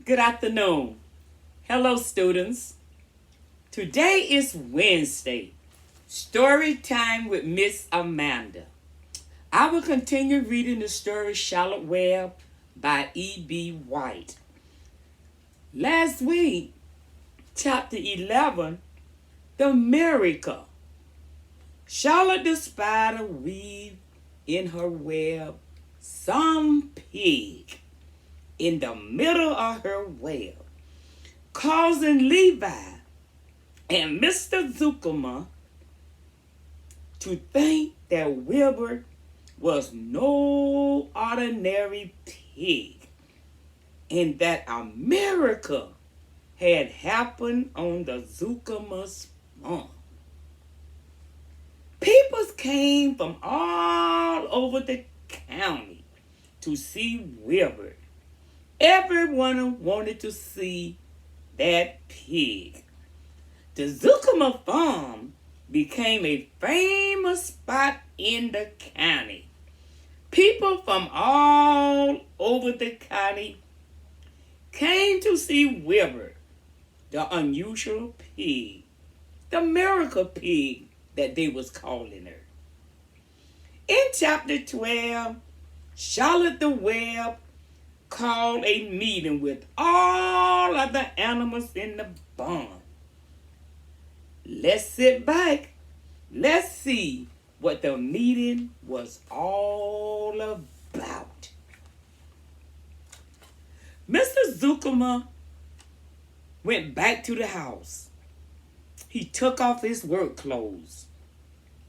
Good afternoon. Hello, students. Today is Wednesday. Story time with Miss Amanda. I will continue reading the story Charlotte Webb by E.B. White. Last week, chapter 11, The Miracle. Charlotte the spider weaved in her web some pig in the middle of her web, causing Levi and Mr. Zuckerman to think that Wilbur was no ordinary pig and that a miracle had happened on the Zuckerman's farm. People came from all over the county to see Wilbur. Everyone wanted to see that pig. The Zuckerman farm became a famous spot in the county. People from all over the county came to see Wilbur, the unusual pig, the miracle pig that they was calling her. In chapter 12, Charlotte the Webb called a meeting with all of the animals in the barn. Let's sit back. Let's see what the meeting was all about. Mr. Zuckerman went back to the house. He took off his work clothes.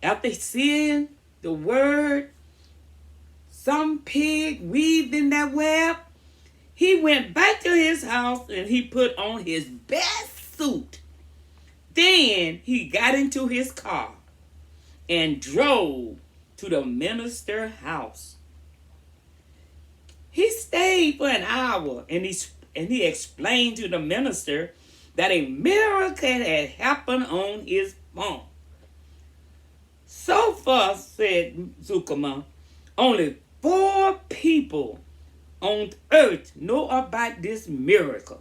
After seeing the word, some pig weaved in that web, he went back to his house and he put on his best suit. Then he got into his car and drove to the minister's house. He stayed for an hour and he explained to the minister that a miracle had happened on his farm. So far, said Zuckerman, only 4 people on earth know about this miracle.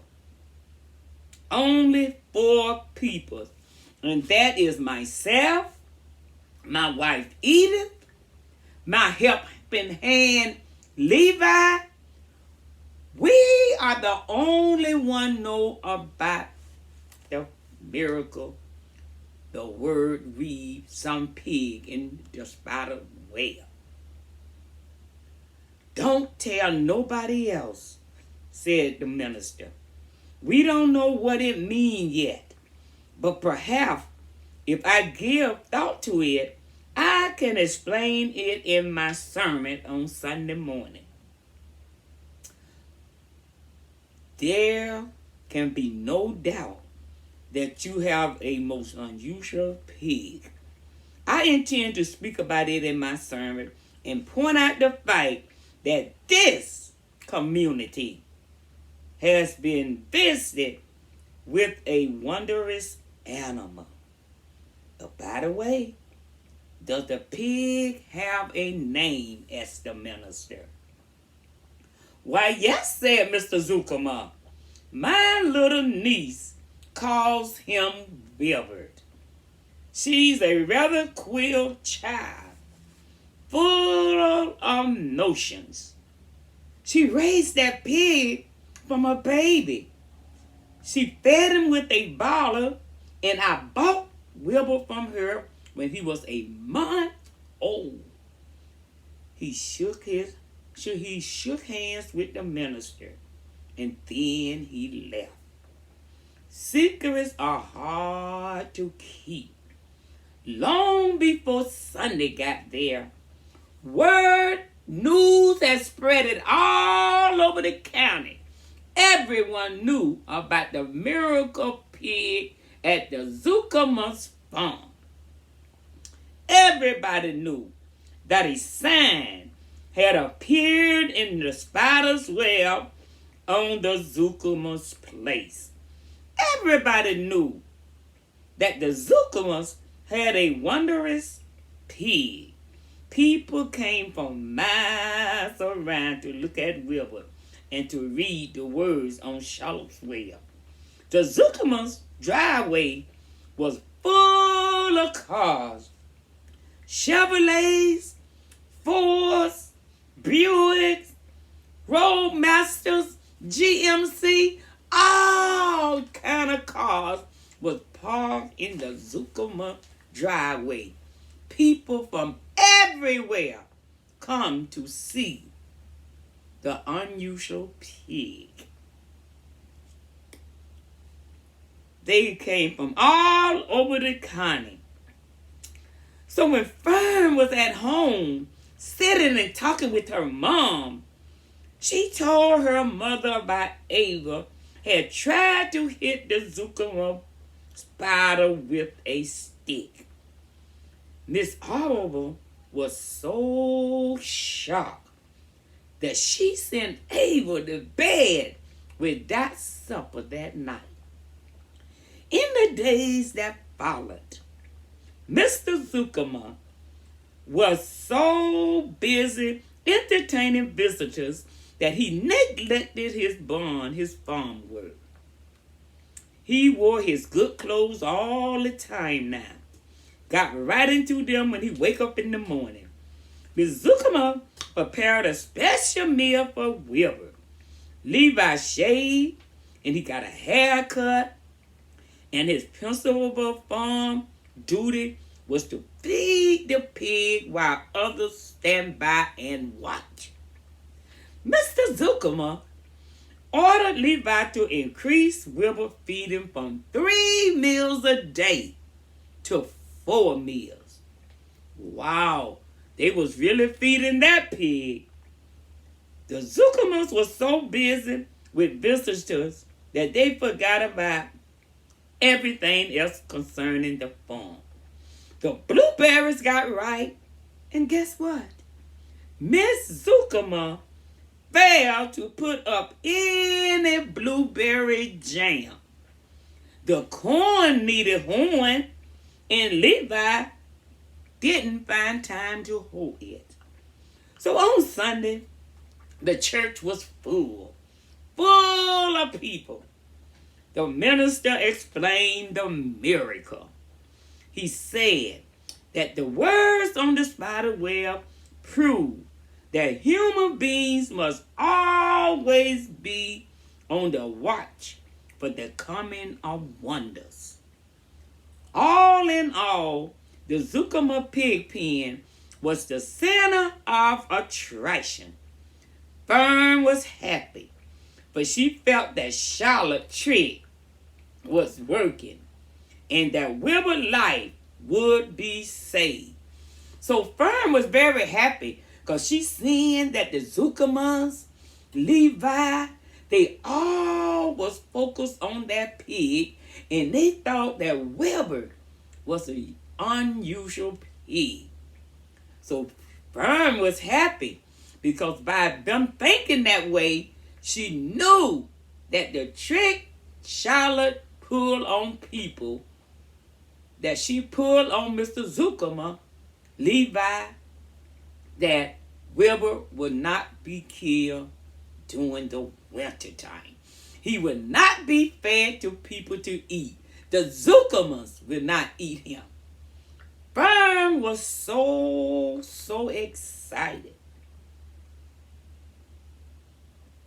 Only 4 people. And that is myself, my wife Edith, my helping hand Levi. We are the only one know about the miracle. The word weave some pig in the spider web. Don't tell nobody else, said the minister. We don't know what it means yet, but perhaps if I give thought to it, I can explain it in my sermon on Sunday morning. There can be no doubt that you have a most unusual pig. I intend to speak about it in my sermon and point out the fact that this community has been visited with a wondrous animal. By the way, does the pig have a name? Asked the minister. Why, yes, said Mr. Zuckerman. My little niece calls him Wilbur. She's a rather queer child, full of notions. She raised that pig from a baby. She fed him with a bottle, and I bought Wilbur from her when he was a month old. He shook hands with the minister, and then he left. Secrets are hard to keep. Long before Sunday got there, news had spread it all over the county. Everyone knew about the miracle pig at the Zuckerman's farm. Everybody knew that a sign had appeared in the spider's web on the Zuckerman's place. Everybody knew that the Zuckermans had a wondrous pig. People came from miles around to look at Wilbur. and to read the words on Charlottesville. The Zuckerman's driveway was full of cars. Chevrolets, Fords, Buicks, Roadmasters, GMC, all kind of cars was parked in the Zuckerman driveway. People from everywhere come to see the unusual pig. They came from all over the county. So when Fern was at home, sitting and talking with her mom, she told her mother about Ava had tried to hit the Zuckerman spider with a stick. Miss Oliver was so shocked that she sent Ava to bed without supper that night. In the days that followed, Mr. Zuckerman was so busy entertaining visitors that he neglected his farm work. He wore his good clothes all the time now. Got right into them when he wake up in the morning. Miss Zuckerman prepared a special meal for Wilbur. Levi shaved, and he got a haircut, and his principal farm duty was to feed the pig while others stand by and watch. Mr. Zuckerman ordered Levi to increase Wilbur feeding from 3 meals a day to 4 meals. Wow, they was really feeding that pig. The Zuckermans were so busy with visitors that they forgot about everything else concerning the farm. The blueberries got ripe, and guess what? Miss Zuckerman failed to put up any blueberry jam. The corn needed hoeing, and Levi didn't find time to hoe it. So on Sunday, the church was full of people. The minister explained the miracle. He said that the words on the spider web prove that human beings must always be on the watch for the coming of wonders. All in all, the Zuckerman pig pen was the center of attraction. Fern was happy, but she felt that Charlotte's trick was working and that Wilbur's life would be saved. So Fern was very happy because she seen that the Zuckermans, Levi, they all was focused on that pig, and they thought that Wilbur was an unusual pig. So Fern was happy because by them thinking that way, she knew that the trick Charlotte pulled on people, that she pulled on Mr. Zuckerman, Levi, that Wilbur would not be killed during the winter time. He would not be fed to people to eat. The Zuckermans will not eat him. Fern was so excited.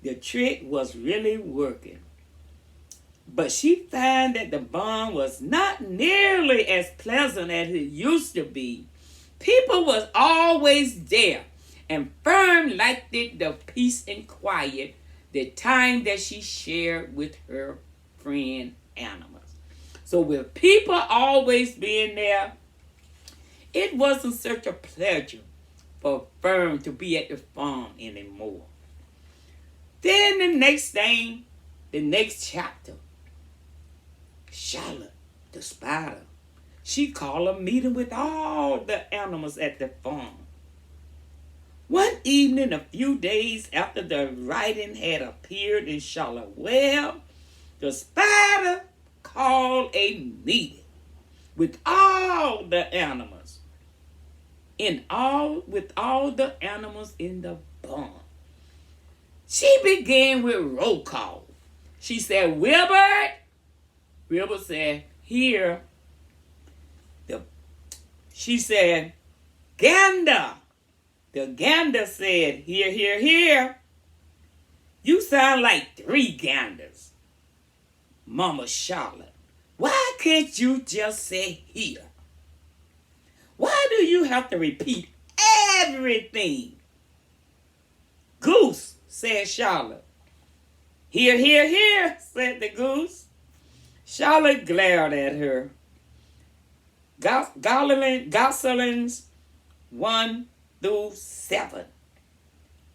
The trick was really working. But she found that the bond was not nearly as pleasant as it used to be. People was always there, and Fern liked it, the peace and quiet, the time that she shared with her friend animals. So with people always being there, it wasn't such a pleasure for Fern to be at the farm anymore. Then the next thing, the next chapter, Charlotte, the spider, she called a meeting with all the animals at the farm. One evening, a few days after the writing had appeared in Charlotte's web, the spider called a meeting with all the animals, with all the animals in the barn. She began with roll call. She said, Wilbert. Wilbert said, here. She said, Gander. The gander said, here, here, here. You sound like 3 ganders. Mama Charlotte, why can't you just say here? Why do you have to repeat everything? Goose, said Charlotte. Here, here, here, said the goose. Charlotte glared at her. Goslings 1 through 7.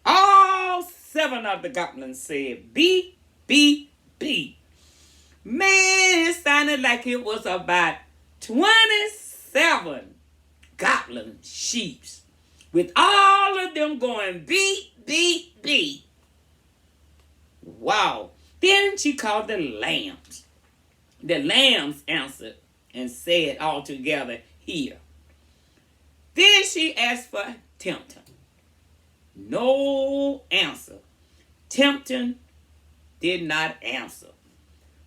All 7 of the goblins said, B, B, B. Man, it sounded like it was about 27 goblin sheeps, with all of them going B, B, B. Wow. Then she called the lambs. The lambs answered and said all together, here. Then she asked for Tempton. No answer. Tempton did not answer.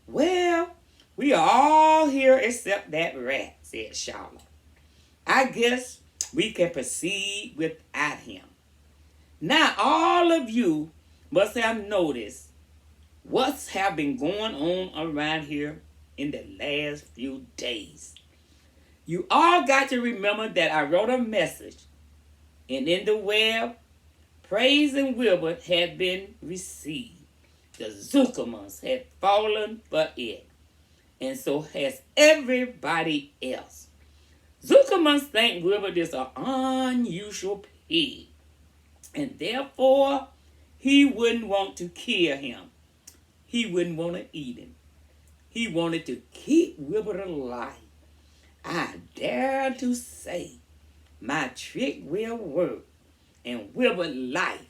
Well, we are all here except that rat, said Charlotte. I guess we can proceed without him. Now all of you must have noticed what's have been going on around here in the last few days. You all got to remember that I wrote a message, and in the web, praise and Wilbert had been received. The Zuckermans had fallen for it, and so has everybody else. Zuckermans think Wilbert is an unusual pig, and therefore he wouldn't want to kill him. He wouldn't want to eat him. He wanted to keep Wilbert alive. I dare to say my trick will work, and Wilbert's life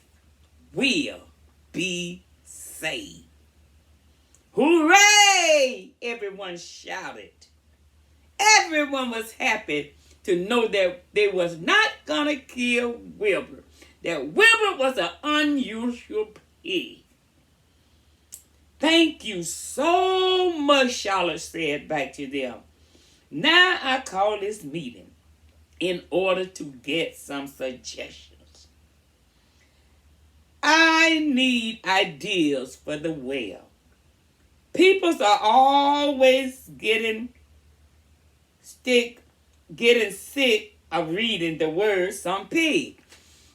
will be saved. Hooray! Everyone shouted. Everyone was happy to know that they was not going to kill Wilbert. That Wilbert was an unusual pig. Thank you so much, Charlotte said back to them. Now I call this meeting in order to get some suggestions. I need ideas for the well. People are always getting sick of reading the word some pig.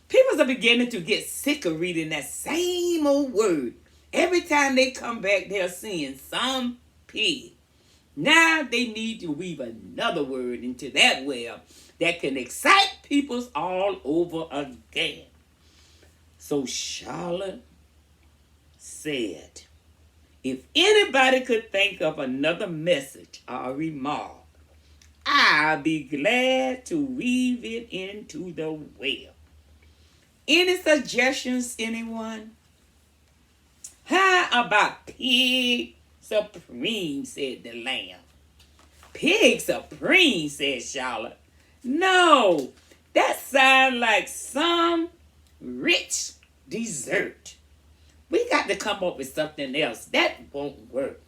People are beginning to get sick of reading that same old word. Every time they come back, they're seeing some pig. Now they need to weave another word into that well that can excite people all over again. So Charlotte said, if anybody could think of another message or remark, I'll be glad to weave it into the well. Any suggestions, anyone? How about Pig Supreme, said the lamb. Pig Supreme, said Charlotte. No, that sounds like some rich dessert. We got to come up with something else. That won't work.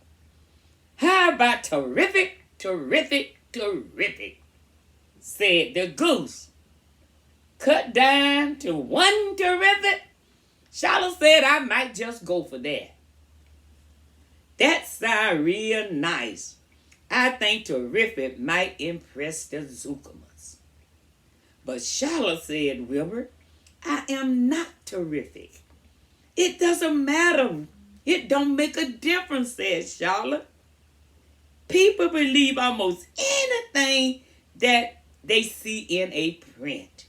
How about terrific, terrific, terrific, said the goose. Cut down to 1 terrific? Charlotte said I might just go for that. That sounds real nice. I think terrific might impress the Zuckermans. But Charlotte said, Wilbert, I am not terrific. It doesn't matter. It don't make a difference, said Charlotte. People believe almost anything that they see in a print.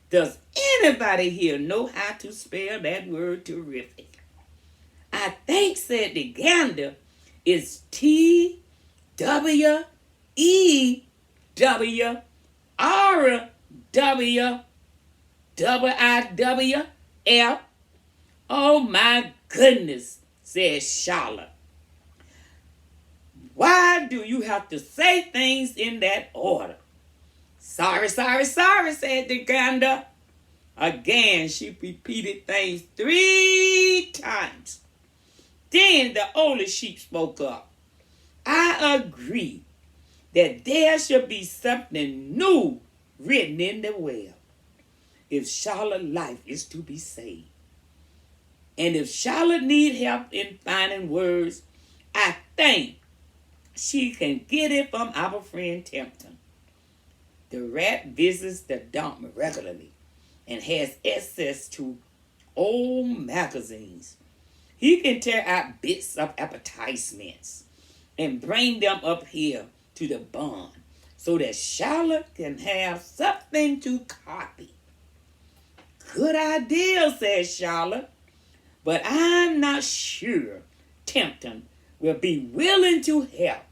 Does anybody here know how to spell that word terrific? I think, said the gander, is TWEWRWIWF. Oh my goodness, said Charlotte. Why do you have to say things in that order? Sorry, said the gander. Again, she repeated things 3 3 times. Then the older sheep spoke up. I agree that there should be something new written in the will if Charlotte's life is to be saved. And if Charlotte needs help in finding words, I think she can get it from our friend Tempton. The rat visits the dump regularly and has access to old magazines. He can tear out bits of advertisements and bring them up here to the barn so that Charlotte can have something to copy. Good idea, said Charlotte, but I'm not sure Tempton will be willing to help.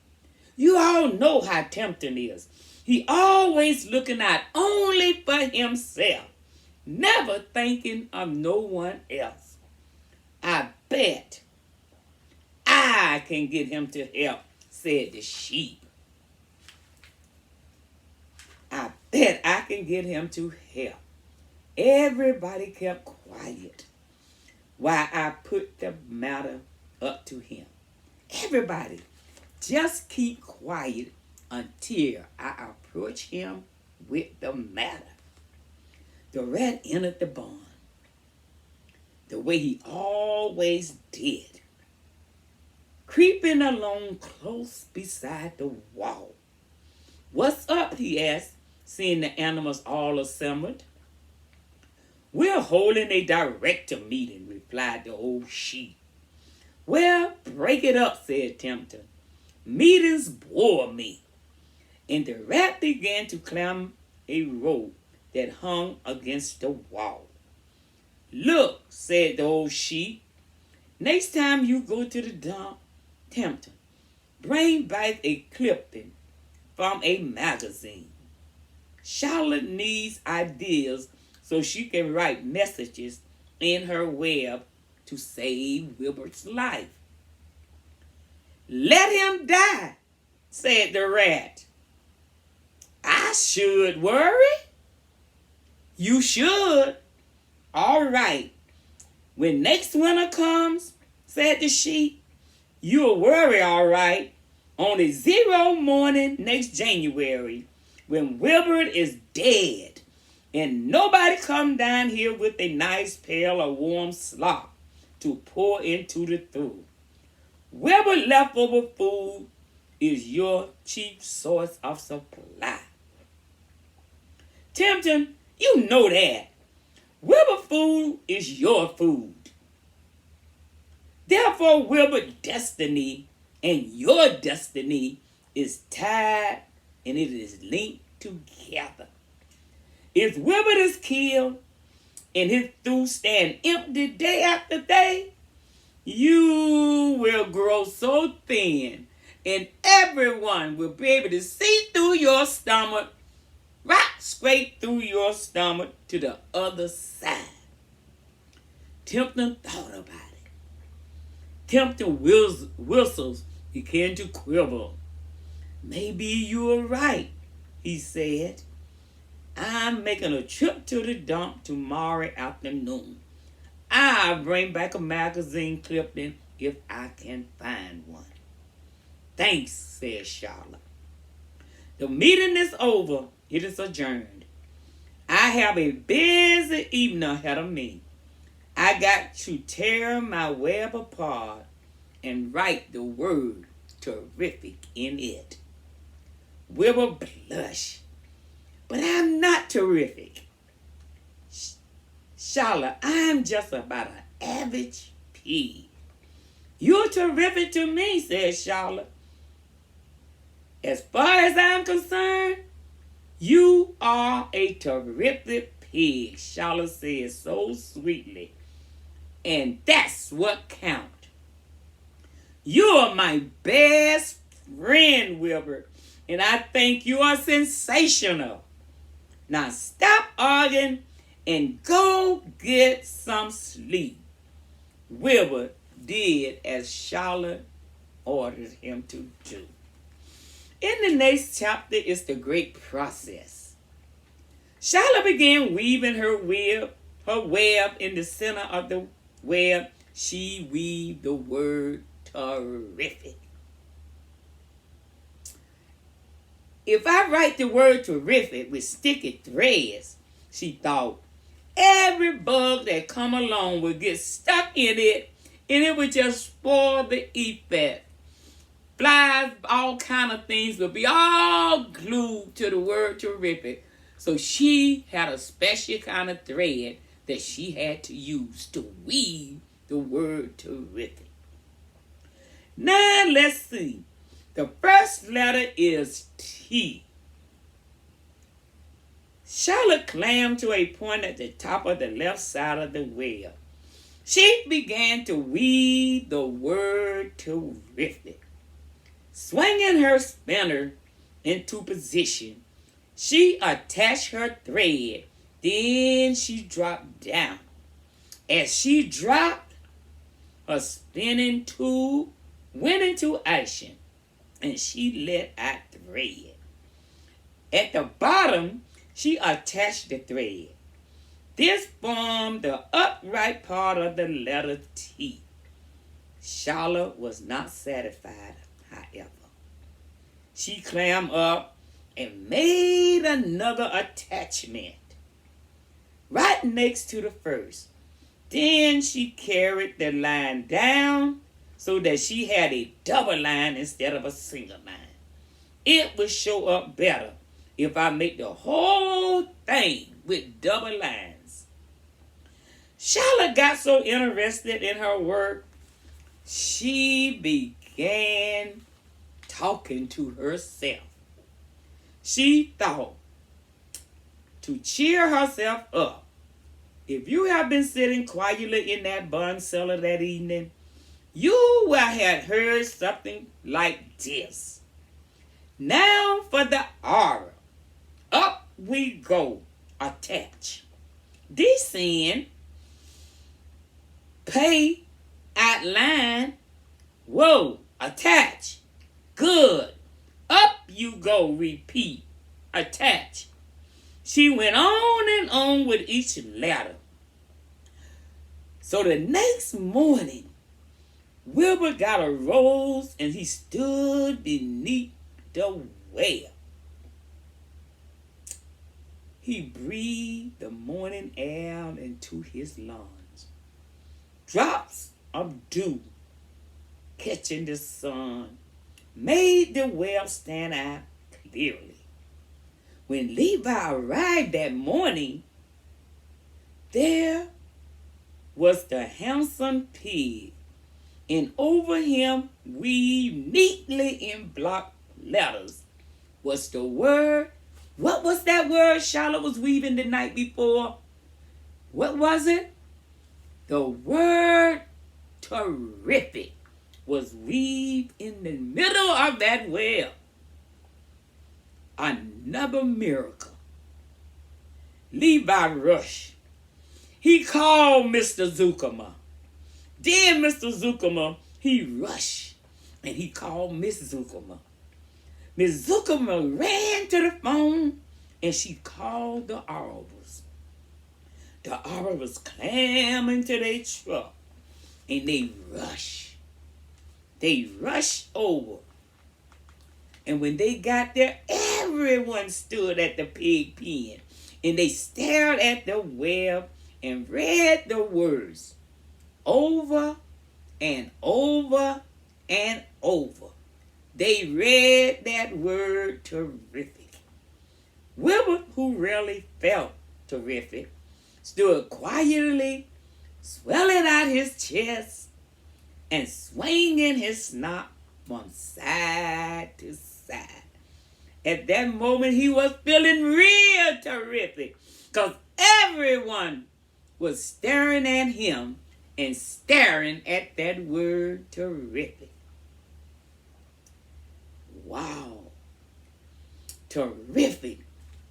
You all know how Tempton is. He always looking out only for himself, never thinking of no one else. I bet I can get him to help, said the sheep. I bet I can get him to help. Everybody kept quiet while I put the matter up to him. Everybody, just keep quiet until I approach him with the matter. The rat entered the barn the way he always did, creeping along close beside the wall. What's up, he asked, seeing the animals all assembled. We're holding a director meeting, replied the old sheep. Well, break it up, said Tempton. Meetings bore me. And the rat began to climb a rope that hung against the wall. Look, said the old sheep, next time you go to the dump, Tempton, bring back a clipping from a magazine. Charlotte needs ideas so she can write messages in her web to save Wilbert's life. Let him die, said the rat. I should worry. You should. All right. When next winter comes, said the sheep, you'll worry all right. On a 0 morning next January, when Wilbert is dead, and nobody come down here with a nice pail of warm slop to pour into the food. Wilbert leftover food is your chief source of supply. Tempton, you know that. Wilbert food is your food. Therefore, Wilbert's destiny and your destiny is tied and it is linked together. If Wilbert is killed and his food stand empty day after day, you will grow so thin and everyone will be able to see through your stomach, right straight through your stomach to the other side. Tempton thought about it. Tempton whistles began to quiver. Maybe you're right, he said. I'm making a trip to the dump tomorrow afternoon. I'll bring back a magazine clipping if I can find one. Thanks, said Charlotte. The meeting is over. It is adjourned. I have a busy evening ahead of me. I got to tear my web apart and write the word terrific in it. Wilbur blushed. But I'm not terrific. Charlotte, I'm just about an average pig. You're terrific to me, said Charlotte. As far as I'm concerned, you are a terrific pig, Charlotte said so sweetly. And that's what counts. You're my best friend, Wilbur, and I think you are sensational. Now stop arguing and go get some sleep. Wilbur did as Charlotte ordered him to do. In the next chapter is the great process. Charlotte began weaving her web in the center of the web she weaved the word terrific. If I write the word terrific with sticky threads, she thought, every bug that come along would get stuck in it and it would just spoil the effect. Flies, all kind of things would be all glued to the word terrific. So she had a special kind of thread that she had to use to weave the word terrific. Now let's see. The first letter is T. Charlotte climbed to a point at the top of the left side of the web. She began to weave the word terrific. Swinging her spinner into position, she attached her thread. Then she dropped down. As she dropped, her spinning tube went into action, and she let out thread. At the bottom, she attached the thread. This formed the upright part of the letter T. Charlotte was not satisfied, however. She climbed up and made another attachment right next to the first. Then she carried the line down so that she had a double line instead of a single line. It would show up better if I make the whole thing with double lines. Charlotte got so interested in her work, she began talking to herself. She thought to cheer herself up. If you have been sitting quietly in that bun cellar that evening, you will have heard something like this. Now for the aura. Up we go. Attach. Descend. Pay. Outline. Whoa. Attach. Good. Up you go. Repeat. Attach. She went on and on with each letter. So the next morning, Wilbur got a rose and he stood beneath the well. He breathed the morning air into his lungs. Drops of dew catching the sun made the well stand out clearly. When Levi arrived that morning, there was the handsome pig, and over him, weaved neatly in block letters, was the word. What was that word Charlotte was weaving the night before? What was it? The word terrific was weaved in the middle of that well. Another miracle. Levi rushed. He called Mr. Zuckerman. Then Mr. Zuckerman, he rushed and he called Miss Zuckerman. Miss Zuckerman ran to the phone and she called the Arbors. The Arbors clammed into their truck and they rushed. They rushed over. And when they got there, everyone stood at the pig pen and they stared at the web and read the words over and over and over. They read that word terrific. Wilbur, who rarely felt terrific, stood quietly, swelling out his chest and swinging his snout from side to side. At that moment, he was feeling real terrific because everyone was staring at him and staring at that word terrific. Wow. Terrific,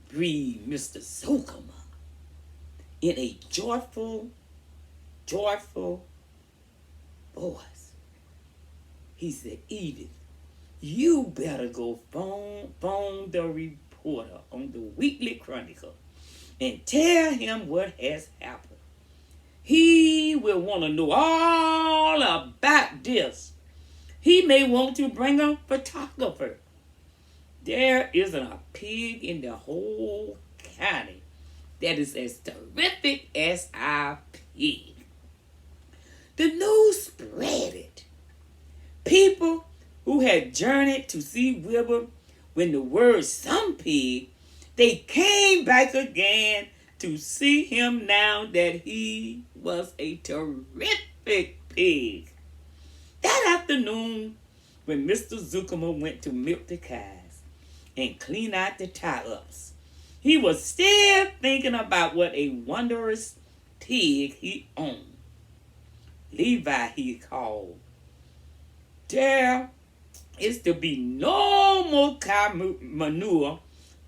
breathed Mr. Zuckerman in a joyful voice. He said, Edith, you better go phone the reporter on the Weekly Chronicle and tell him what has happened. He he will want to know all about this. He may want to bring a photographer. There isn't a pig in the whole county that is as terrific as our pig. The news spread it. People who had journeyed to see Wilbur when the word some pig, they came back again to see him now that he was a terrific pig. That afternoon, when Mr. Zuckerman went to milk the cows and clean out the tie-ups, he was still thinking about what a wondrous pig he owned. Levi, he called. There is to be no more cow manure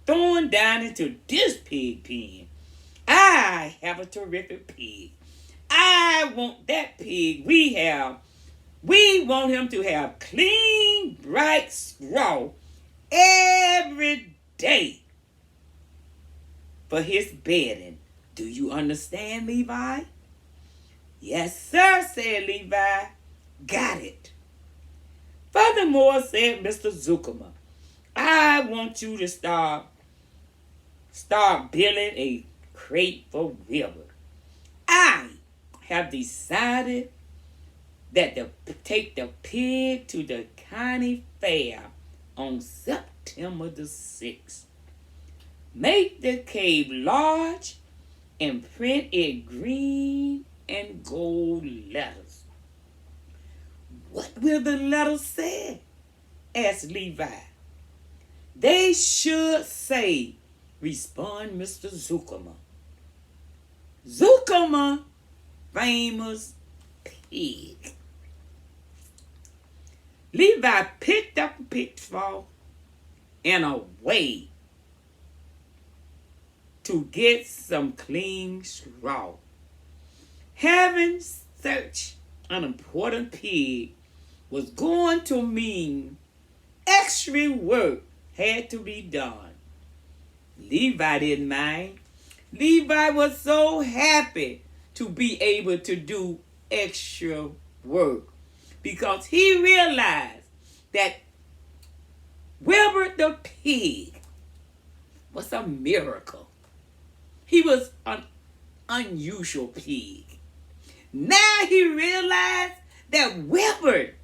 thrown down into this pig pen. I have a terrific pig. I want that pig we have. We want him to have clean, bright straw every day for his bedding. Do you understand, Levi? Yes, sir, said Levi. Got it. Furthermore, said Mr. Zuckerman, I want you to start building a crate for Wilbur. I have decided that to take the pig to the county fair on September the 6th. Make the cave large and print it green and gold letters. What will the letters say? Asked Levi. They should say, respond Mr. Zuckerman. Zuckerman, famous pig. Levi picked up a pitchfork and away to get some clean straw. Having such an important pig was going to mean extra work had to be done. Levi didn't mind. Levi was so happy to be able to do extra work because he realized that Wilbur the pig was a miracle. He was an unusual pig. Now he realized that Wilbur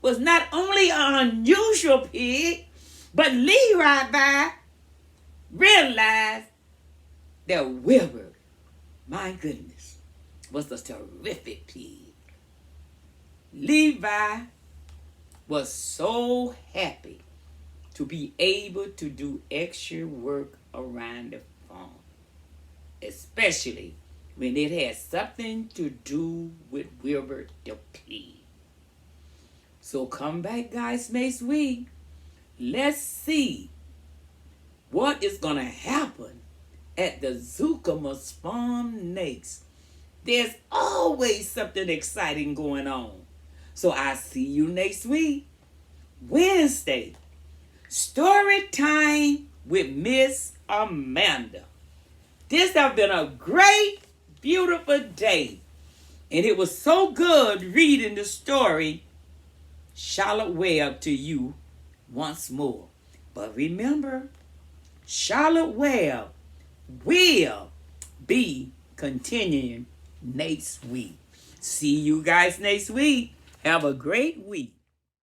was not only an unusual pig, but Levi realized that Wilbur, my goodness, was a terrific pig. Levi was so happy to be able to do extra work around the farm, especially when it had something to do with Wilbur the pig. So come back, guys, next week. Let's see what is going to happen at the Zuckerman's farm next. There's always something exciting going on. So I'll see you next week, Wednesday. Story time with Miss Amanda. This has been a great, beautiful day. And it was so good reading the story, Charlotte Webb, to you once more. But remember, Charlotte Webb will be continuing next week. See you guys next week. Have a great week.